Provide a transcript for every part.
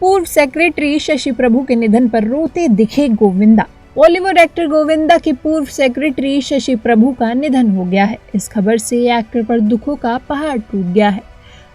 पूर्व सेक्रेटरी शशि प्रभु के निधन पर रोते दिखे गोविंदा। बॉलीवुड एक्टर गोविंदा के पूर्व सेक्रेटरी शशि प्रभु का निधन हो गया है। इस खबर से एक्टर पर दुखों का पहाड़ टूट गया है।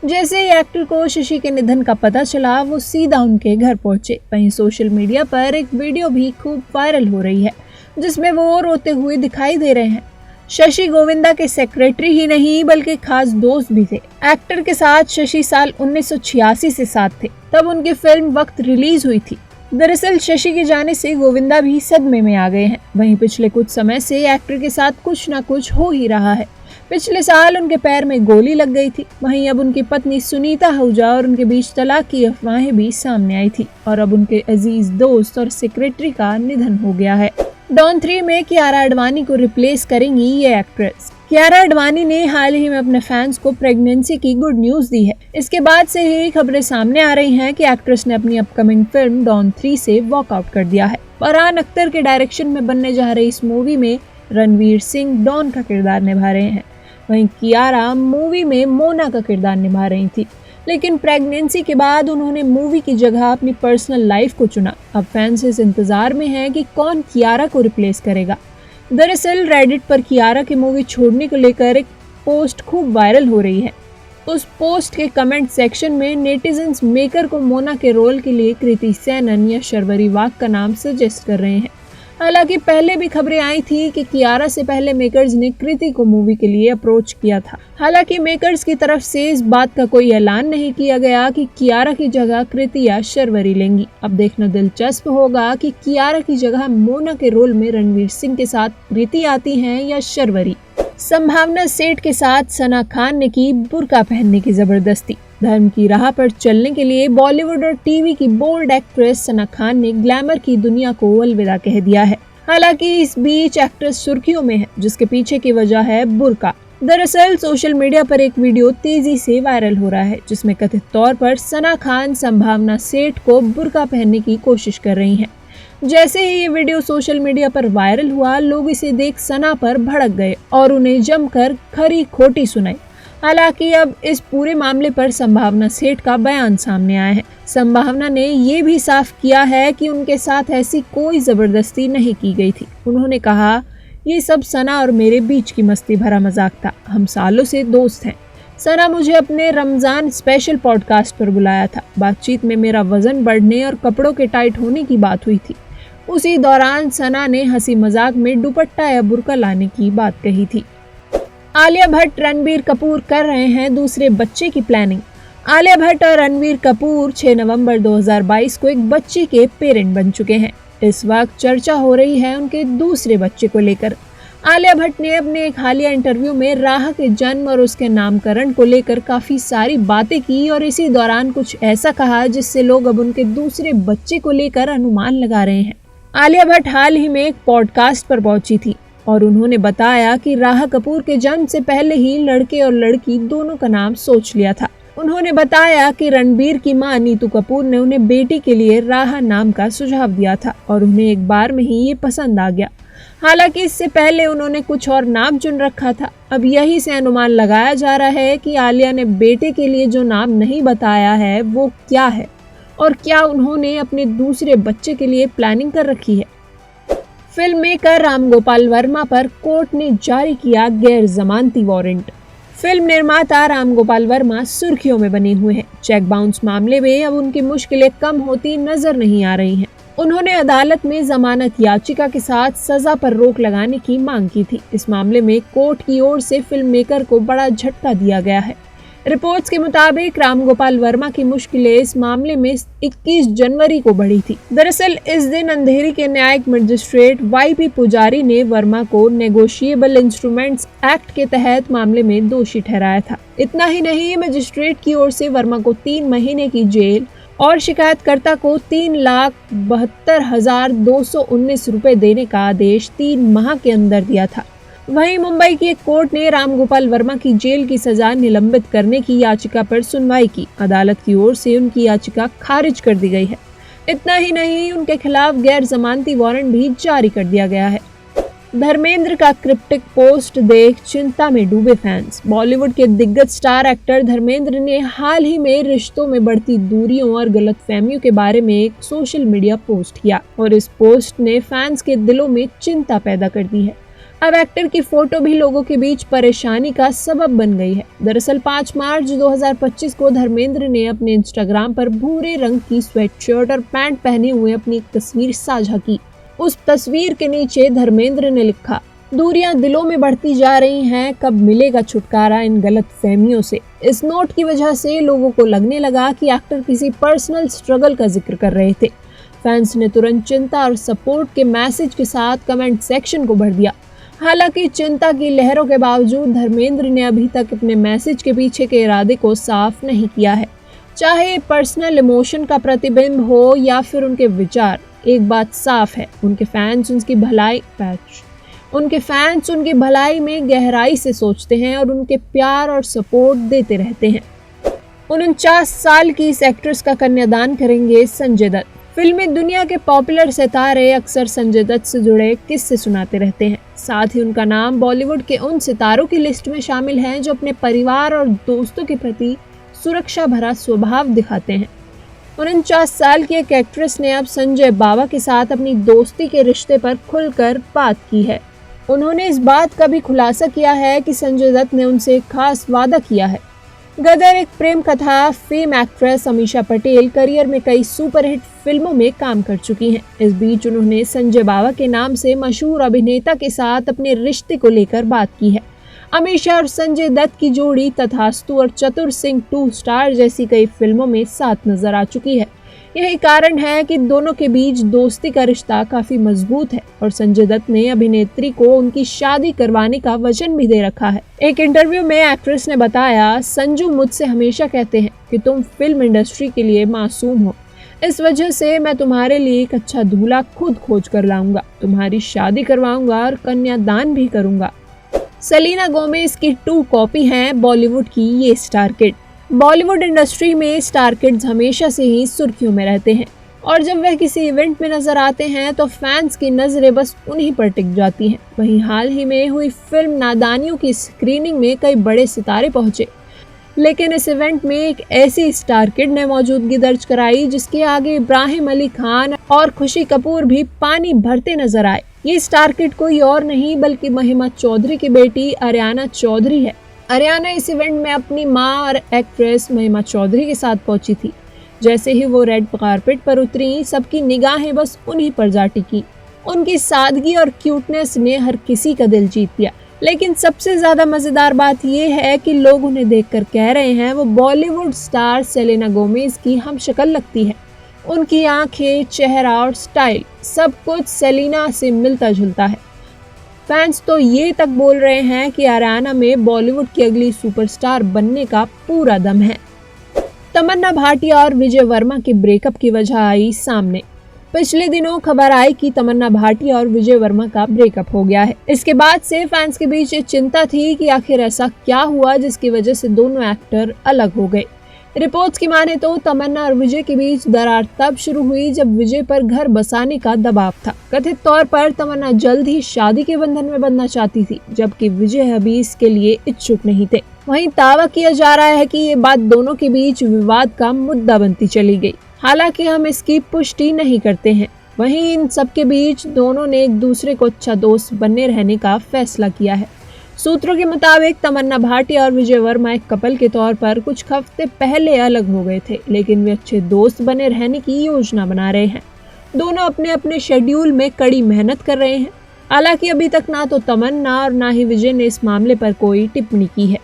जैसे ही एक्टर को शशि के निधन का पता चला, वो सीधा उनके घर पहुंचे। वहीं सोशल मीडिया पर एक वीडियो भी खूब वायरल हो रही है, जिसमें वो रोते हुए दिखाई दे रहे हैं। शशि गोविंदा के सेक्रेटरी ही नहीं बल्कि खास दोस्त भी थे। एक्टर के साथ शशि साल 1986 से साथ थे, तब उनकी फिल्म वक्त रिलीज हुई थी। दरअसल शशि के जाने से गोविंदा भी सदमे में आ गए हैं। वहीं पिछले कुछ समय से एक्टर के साथ कुछ ना कुछ हो ही रहा है। पिछले साल उनके पैर में गोली लग गई थी। वहीं अब उनकी पत्नी सुनीता आहूजा और उनके बीच तलाक की अफवाहें भी सामने आई थी और अब उनके अजीज दोस्त और सेक्रेटरी का निधन हो गया है। डॉन 3 में कियारा आडवाणी को रिप्लेस करेंगी ये एक्ट्रेस। कियारा आडवाणी ने हाल ही में अपने फैंस को प्रेगनेंसी की गुड न्यूज दी है। इसके बाद से ही खबरें सामने आ रही हैं कि एक्ट्रेस ने अपनी अपकमिंग फिल्म डॉन 3 से वॉकआउट कर दिया है। फरहान अख्तर के डायरेक्शन में बनने जा रही इस मूवी में रणवीर सिंह डॉन का किरदार निभा रहे हैं। वहीं कियारा मूवी में मोना का किरदार निभा रही थी, लेकिन प्रेगनेंसी के बाद उन्होंने मूवी की जगह अपनी पर्सनल लाइफ को चुना। अब फैंस इस इंतजार में हैं कि कौन कियारा को रिप्लेस करेगा। दरअसल रेडिट पर कियारा की मूवी छोड़ने को लेकर एक पोस्ट खूब वायरल हो रही है। उस पोस्ट के कमेंट सेक्शन में नेटिजन्स मेकर को मोना के रोल के लिए कृति सेनन या शर्वरी वाघ का नाम सजेस्ट कर रहे हैं। हालांकि पहले भी खबरें आई थी कि कियारा से पहले मेकर्स ने कृति को मूवी के लिए अप्रोच किया था। हालांकि मेकर्स की तरफ से इस बात का कोई ऐलान नहीं किया गया कि कियारा की जगह कृति या शर्वरी लेंगी। अब देखना दिलचस्प होगा कि कियारा की जगह मोना के रोल में रणवीर सिंह के साथ कृति आती हैं या शर्वरी। संभावना सेठ के साथ सना खान ने की बुर्का पहनने की जबरदस्ती। धर्म की राह पर चलने के लिए बॉलीवुड और टीवी की बोल्ड एक्ट्रेस सना खान ने ग्लैमर की दुनिया को अलविदा कह दिया है। हालांकि इस बीच एक्ट्रेस सुर्खियों में है, जिसके पीछे की वजह है बुर्का। दरअसल सोशल मीडिया पर एक वीडियो तेजी से वायरल हो रहा है, जिसमें कथित तौर पर सना खान संभावना सेठ को बुर्का पहनने की कोशिश कर रही हैं। जैसे ही ये वीडियो सोशल मीडिया पर वायरल हुआ, लोग इसे देख सना पर भड़क गए और उन्हें जमकर खरी खोटी सुनाई। हालांकि अब इस पूरे मामले पर संभावना सेठ का बयान सामने आया है। संभावना ने ये भी साफ किया है कि उनके साथ ऐसी कोई जबरदस्ती नहीं की गई थी। उन्होंने कहा, ये सब सना और मेरे बीच की मस्ती भरा मजाक था। हम सालों से दोस्त हैं। सना मुझे अपने रमजान स्पेशल पॉडकास्ट पर बुलाया था। बातचीत में मेरा वजन बढ़ने और कपड़ों के टाइट होने की बात हुई थी। उसी दौरान सना ने हंसी मजाक में दुपट्टा या बुर्का लाने की बात कही थी। आलिया भट्ट रणबीर कपूर कर रहे हैं दूसरे बच्चे की प्लानिंग। आलिया भट्ट और रणबीर कपूर 6 नवंबर 2022 को एक बच्चे के पेरेंट बन चुके हैं। इस वक्त चर्चा हो रही है उनके दूसरे बच्चे को लेकर। आलिया भट्ट ने अपने एक हालिया इंटरव्यू में राह के जन्म और उसके नामकरण को लेकर काफी सारी बातें की और इसी दौरान कुछ ऐसा कहा जिससे लोग अब उनके दूसरे बच्चे को लेकर अनुमान लगा रहे हैं। आलिया भट्ट हाल ही में एक पॉडकास्ट पर पहुंची थी और उन्होंने बताया कि राह कपूर के जन्म से पहले ही लड़के और लड़की दोनों का नाम सोच लिया था। उन्होंने बताया कि रणबीर की मां नीतू कपूर ने उन्हें बेटी के लिए राह नाम का सुझाव दिया था और उन्हें एक बार में ही ये पसंद आ गया। हालांकि इससे पहले उन्होंने कुछ और नाम चुन रखा था। अब यही से अनुमान लगाया जा रहा है कि आलिया ने बेटे के लिए जो नाम नहीं बताया है वो क्या है और क्या उन्होंने अपने दूसरे बच्चे के लिए प्लानिंग कर रखी है। फिल्म मेकर राम गोपाल वर्मा पर कोर्ट ने जारी किया गैर जमानती वारंट। फिल्म निर्माता राम गोपाल वर्मा सुर्खियों में बने हुए हैं। चेक बाउंस मामले में अब उनकी मुश्किलें कम होती नजर नहीं आ रही हैं। उन्होंने अदालत में जमानत याचिका के साथ सजा पर रोक लगाने की मांग की थी। इस मामले में कोर्ट की ओर से फिल्म मेकर को बड़ा झटका दिया गया है। रिपोर्ट्स के मुताबिक राम गोपाल वर्मा की मुश्किलें इस मामले में 21 जनवरी को बढ़ी थी। दरअसल इस दिन अंधेरी के न्यायिक मजिस्ट्रेट YP पुजारी ने वर्मा को नेगोशिएबल इंस्ट्रूमेंट्स एक्ट के तहत मामले में दोषी ठहराया था। इतना ही नहीं, मजिस्ट्रेट की ओर से वर्मा को 3 महीने की जेल और शिकायतकर्ता को 3,72,219 रुपए देने का आदेश 3 माह के अंदर दिया था। वहीं मुंबई की एक कोर्ट ने राम गोपाल वर्मा की जेल की सजा निलंबित करने की याचिका पर सुनवाई की। अदालत की ओर से उनकी याचिका खारिज कर दी गई है। इतना ही नहीं, उनके खिलाफ गैर जमानती वारंट भी जारी कर दिया गया है। धर्मेंद्र का क्रिप्टिक पोस्ट देख चिंता में डूबे फैंस। बॉलीवुड के दिग्गज स्टार एक्टर धर्मेंद्र ने हाल ही में रिश्तों में बढ़ती दूरियों और गलतफहमियों के बारे में एक सोशल मीडिया पोस्ट किया और इस पोस्ट ने फैंस के दिलों में चिंता पैदा कर दी है। अब एक्टर की फोटो भी लोगों के बीच परेशानी का सबब बन गई है। दरअसल 5 मार्च 2025 को धर्मेंद्र ने अपने इंस्टाग्राम पर भूरे रंग की स्वेटशर्ट और पैंट पहने हुए अपनी एक तस्वीर साझा की। उस तस्वीर के नीचे धर्मेंद्र ने लिखा, दूरियां दिलों में बढ़ती जा रही हैं, कब मिलेगा छुटकारा इन गलत फहमियों से। इस नोट की वजह से लोगों को लगने लगा कि एक्टर किसी पर्सनल स्ट्रगल का जिक्र कर रहे थे। फैंस ने तुरंत चिंता और सपोर्ट के मैसेज के साथ कमेंट सेक्शन को भर दिया। हालांकि चिंता की लहरों के बावजूद धर्मेंद्र ने अभी तक अपने मैसेज के पीछे के इरादे को साफ नहीं किया है। चाहे पर्सनल इमोशन का प्रतिबिंब हो या फिर उनके विचार, एक बात साफ है, उनके फैंस उनकी भलाई में गहराई से सोचते हैं और उनके प्यार और सपोर्ट देते रहते हैं। 49 साल की इस एक्ट्रेस का कन्यादान करेंगे संजय दत्त। फिल्मी दुनिया के पॉपुलर सितारे अक्सर संजय दत्त से जुड़े किस्से सुनाते रहते हैं। साथ ही उनका नाम बॉलीवुड के उन सितारों की लिस्ट में शामिल है जो अपने परिवार और दोस्तों के प्रति सुरक्षा भरा स्वभाव दिखाते हैं। 49 साल की एक एक्ट्रेस ने अब संजय बाबा के साथ अपनी दोस्ती के रिश्ते पर खुलकर बात की है। उन्होंने इस बात का भी खुलासा किया है कि संजय दत्त ने उनसे एक खास वादा किया है। गदर एक प्रेम कथा fame actress Amisha Patel career में कई सुपरहिट फिल्मों में काम कर चुकी हैं। इस बीच उन्होंने संजय बाबा के नाम से मशहूर अभिनेता के साथ अपने रिश्ते को लेकर बात की है। अमीषा और संजय दत्त की जोड़ी तथास्तु और चतुर सिंह 2 स्टार जैसी कई फिल्मों में साथ नजर आ चुकी है। यही कारण है कि दोनों के बीच दोस्ती का रिश्ता काफी मजबूत है और संजय दत्त ने अभिनेत्री को उनकी शादी करवाने का वचन भी दे रखा है। एक इंटरव्यू में एक्ट्रेस ने बताया, संजू मुझसे हमेशा कहते हैं कि तुम फिल्म इंडस्ट्री के लिए मासूम हो, इस वजह से मैं तुम्हारे लिए एक अच्छा दूल्हा खुद खोज कर लाऊंगा, तुम्हारी शादी करवाऊंगा और कन्यादान भी करूंगा। सेलेना गोमेज की 2 कॉपी हैं बॉलीवुड की ये स्टार किड। बॉलीवुड इंडस्ट्री में स्टार किड्स हमेशा से ही सुर्खियों में रहते हैं और जब वह किसी इवेंट में नजर आते हैं तो फैंस की नजरें बस उन्हीं पर टिक जाती हैं। वहीं हाल ही में हुई फिल्म नादानियों की स्क्रीनिंग में कई बड़े सितारे पहुंचे, लेकिन इस इवेंट में एक ऐसी स्टार किड ने मौजूदगी दर्ज कराई जिसके आगे इब्राहिम अली खान और खुशी कपूर भी पानी भरते नजर आए। ये स्टार किड कोई और नहीं बल्कि महिमा चौधरी की बेटी आर्याना चौधरी है। आर्याना इस इवेंट में अपनी मां और एक्ट्रेस महिमा चौधरी के साथ पहुंची थी। जैसे ही वो रेड कारपेट पर उतरी, सबकी निगाहें बस उन्हीं पर जा टिकी। उनकी सादगी और क्यूटनेस ने हर किसी का दिल जीत लिया। लेकिन सबसे ज्यादा मजेदार बात यह है कि लोग उन्हें देखकर कह रहे हैं वो बॉलीवुड स्टार सेलेना गोमेज की हम शक्ल लगती है। उनकी आंखें, चेहरा और स्टाइल सब कुछ सेलेना से मिलता जुलता है। फैंस तो ये तक बोल रहे हैं कि आर्याना में बॉलीवुड की अगली सुपरस्टार बनने का पूरा दम है। तमन्ना भाटिया और विजय वर्मा के ब्रेकअप की वजह आई सामने। पिछले दिनों खबर आई कि तमन्ना भाटिया और विजय वर्मा का ब्रेकअप हो गया है। इसके बाद से फैंस के बीच ये चिंता थी कि आखिर ऐसा क्या हुआ जिसकी वजह से दोनों एक्टर अलग हो गए। रिपोर्ट्स की माने तो तमन्ना और विजय के बीच दरार तब शुरू हुई जब विजय पर घर बसाने का दबाव था। कथित तौर पर तमन्ना जल्द ही शादी के बंधन में बंधना चाहती थी, जबकि विजय अभी इसके लिए इच्छुक नहीं थे। वहीं दावा किया जा रहा है कि ये बात दोनों के बीच विवाद का मुद्दा बनती चली गई। हालांकि हम इसकी पुष्टि नहीं करते हैं। वहीं इन सब के बीच दोनों ने एक दूसरे को अच्छा दोस्त बने रहने का फैसला किया है। सूत्रों के मुताबिक तमन्ना भाटिया और विजय वर्मा एक कपल के तौर पर कुछ हफ्ते पहले अलग हो गए थे, लेकिन वे अच्छे दोस्त बने रहने की योजना बना रहे हैं। दोनों अपने अपने शेड्यूल में कड़ी मेहनत कर रहे हैं। हालांकि अभी तक ना तो तमन्ना और ना ही विजय ने इस मामले पर कोई टिप्पणी की है।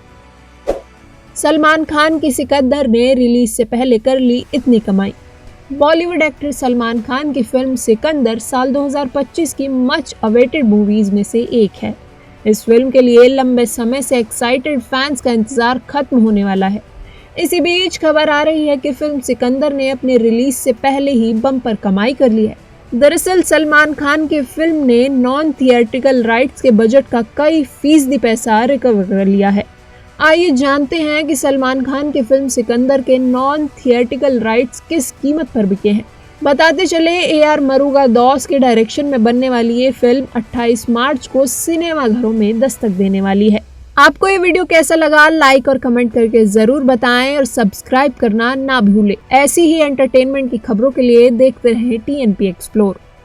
सलमान खान की सिकंदर ने रिलीज से पहले कर ली इतनी कमाई। बॉलीवुड एक्टर सलमान खान की फिल्म सिकंदर साल 2025 की मच अवेटेड मूवीज में से एक है। इस फिल्म के लिए लंबे समय से एक्साइटेड फैंस का इंतजार खत्म होने वाला है। इसी बीच खबर आ रही है कि फिल्म सिकंदर ने अपने रिलीज से पहले ही बम्पर कमाई कर ली है। दरअसल सलमान खान की फिल्म ने नॉन थिएट्रिकल राइट्स के बजट का कई फीसदी पैसा रिकवर कर लिया है। आइए जानते हैं कि सलमान खान की फिल्म सिकंदर के नॉन थिएट्रिकल राइट्स किस कीमत पर बिके हैं। बताते चले AR मुरुगदॉस के डायरेक्शन में बनने वाली ये फिल्म 28 मार्च को सिनेमा घरों में दस्तक देने वाली है। आपको ये वीडियो कैसा लगा, लाइक और कमेंट करके जरूर बताएं और सब्सक्राइब करना ना भूलें। ऐसी ही एंटरटेनमेंट की खबरों के लिए देखते रहें TNP एक्सप्लोर।